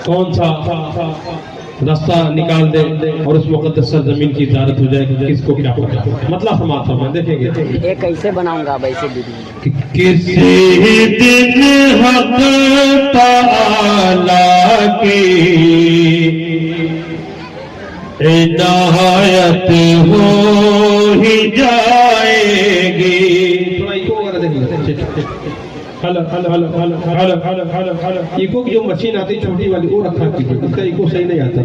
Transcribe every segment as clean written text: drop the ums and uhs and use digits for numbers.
कौन सा रास्ता निकाल दे और उस मुकद्दस सरजमीन की ज़ियारत हो जाए, किसको क्या पता। मतलब समाप्त में देखेंगे ये कैसे बनाऊंगा वैसे वीडियो। किसी दिन हक ताला की इनायत हो ही जाएगी। Hello hello hello hello hello hello hello hello echo की जो मशीन आती है छोटी वाली वो रखा कीजिए, इसका इको सही नहीं आता।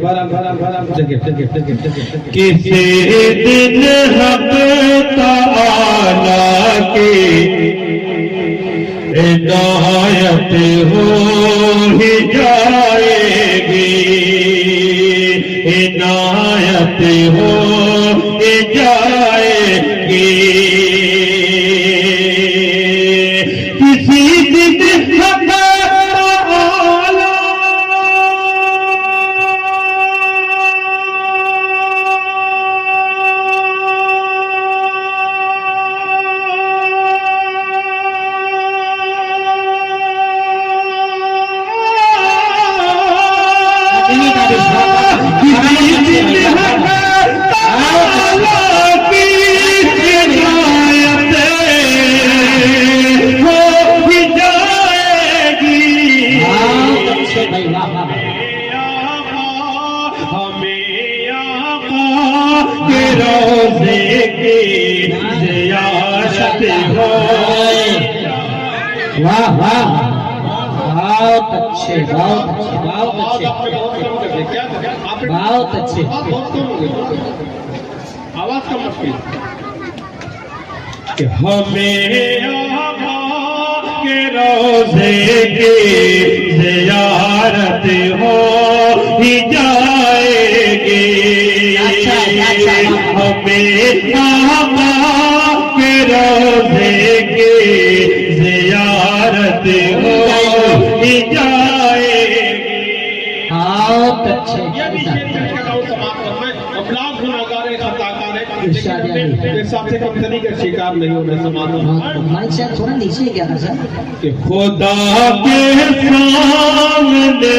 किसी दिन हक ताला की इनायत हो ही जाएगी, इनायत हो ही जाएगी। वाह वाह, बहुत अच्छे, बहुत अच्छे, बहुत अच्छे, बहुत अच्छे। आवाज कम मत कि हमें के रोज़े की ज़ियारत हो ही जाएगी। हमें के रोज़े की ज़ियारत हो ही जाएगी। बहुत अच्छे। सबसे कंपनी का शिकार नहीं होना समाज थोड़ा नीचे क्या था सर कि खुदा के सामने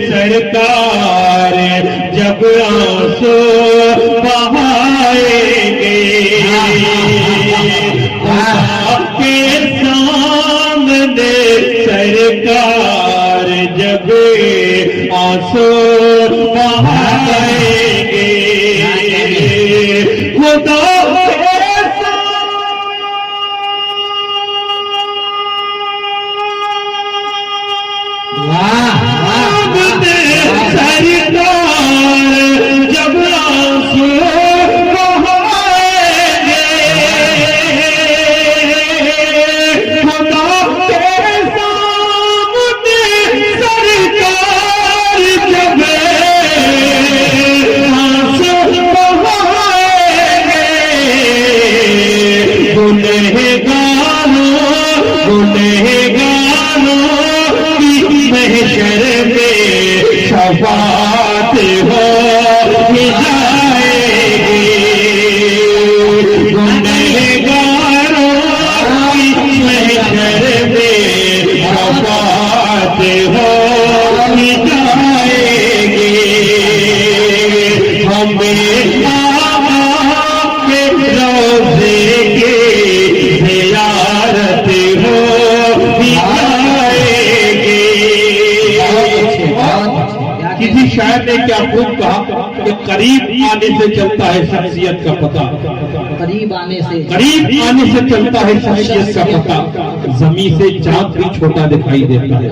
सरकार जब आंसू बहाएंगे, खुदा के सामने सरकार जब आंसू बहाएंगे, खुदा जब आंसू बहाएंगे, खुदा के सामने सरकार जब आंसू बहाएंगे, गुनहगारों की महशर में शफाअत हो ही जाएगी, गुनहगारों की महशर में शफाअत हो ही जाएगी। हमें आपके रोज़े की ज़ियारत हो ही जाएगी। किसी शायर ने क्या खूब कहा कि करीब आने से चलता है शख्सियत का पता, करीब आने से चलता है शख्सियत का पता, ज़मीन से चाँद भी छोटा दिखाई देता है।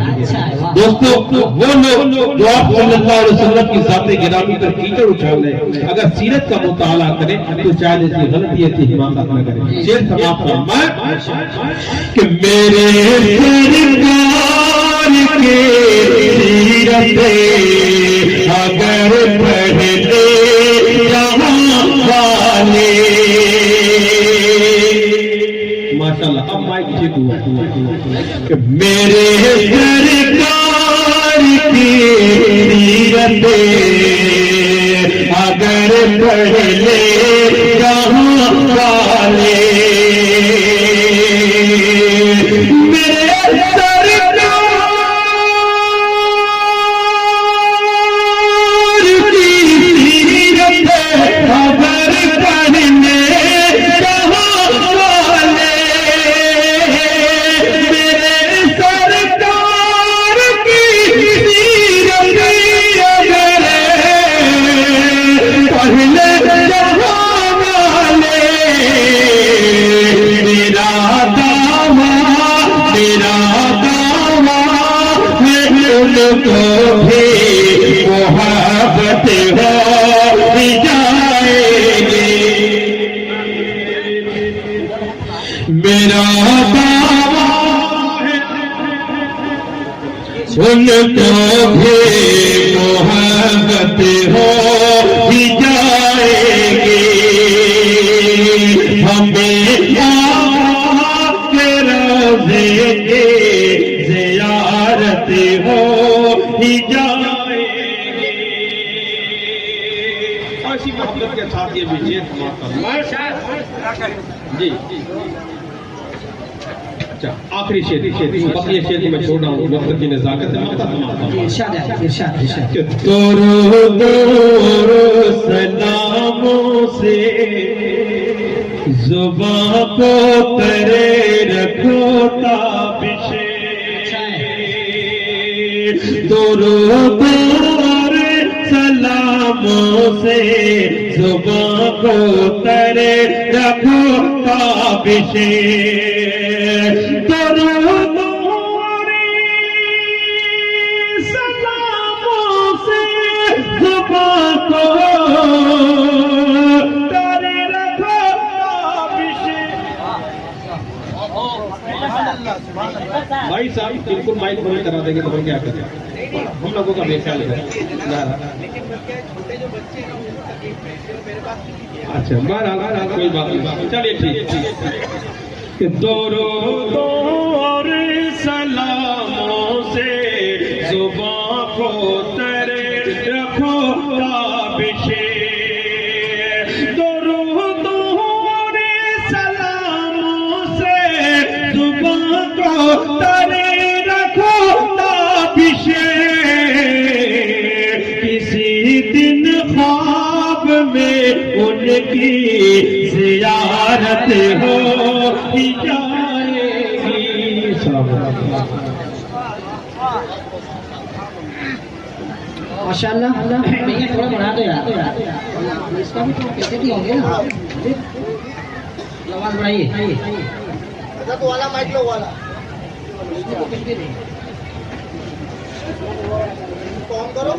दोस्तों वो लोग जो आप सल्लल्लाहु अलैहि वसल्लम की ज़ात-ए गिरामी पर कीचड़ उछाले, अगर सीरत का मुताला करें तो शायद ऐसी गलती ऐसी हिमाकत न करें। शेर समाप्त फरमाए कि मेरे सरकार के मेरे सरकार की सीरत अगर पढ़ ले जहां वाले, मेरे सरकार की सीरत अगर पढ़ने जहां वाले, मेरे सरकार की सीरत अगर पढ़ने जहां वाले, मेरा दावा है उनको भी मोहब्बत हो जाएगी, मेरा दावा है उनको भी मोहब्बत हो जाएगी, हमें आपके रोज़े की ज़ियारत हो जाएगी। ऐसी मोहब्बत के साथ ये भी जेठ जी। अच्छा, आखिरी शेर बकरी शेर मैं छोड़ रहा हूँ, वक्त की नज़ाकत है। इरशाद है, इरशाद, इरशाद। दो सलामों से जुबां को करे रखो ताबिशे, दरूद और सलामों से जुबां को करे रखो ताबिशे, दरूद और सलामों से जुबां को करे रखो ताबिशे। भाई साहब बिल्कुल माइक बंद करा देंगे तो हम क्या करें, हम लोगों का बेख्याल है। अच्छा बहरहाल कोई बात नहीं, चलिए ठीक है। दरूद और सलामों से जुबां को करे रखो ताबिशे, दरूद और सलामों से जुबां को करे रखो ताबिशे, किसी दिन ख्वाब में उनकी ज़ियारत हो जाएगी। माशाल्लाह, भैया थोड़ा बढ़ा दो यार, इसका भी तो कैसे भी होंगे ना, आवाज बढ़ाइए। तो वाला माइक लो वाला ऑन करो।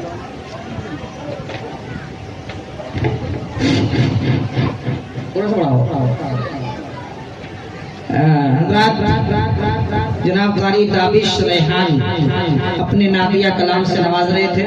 थोड़ा सा बढ़ाओ। जनाब कारी दाबिश रेहान अपने नादिया कलाम से नवाज रहे थे।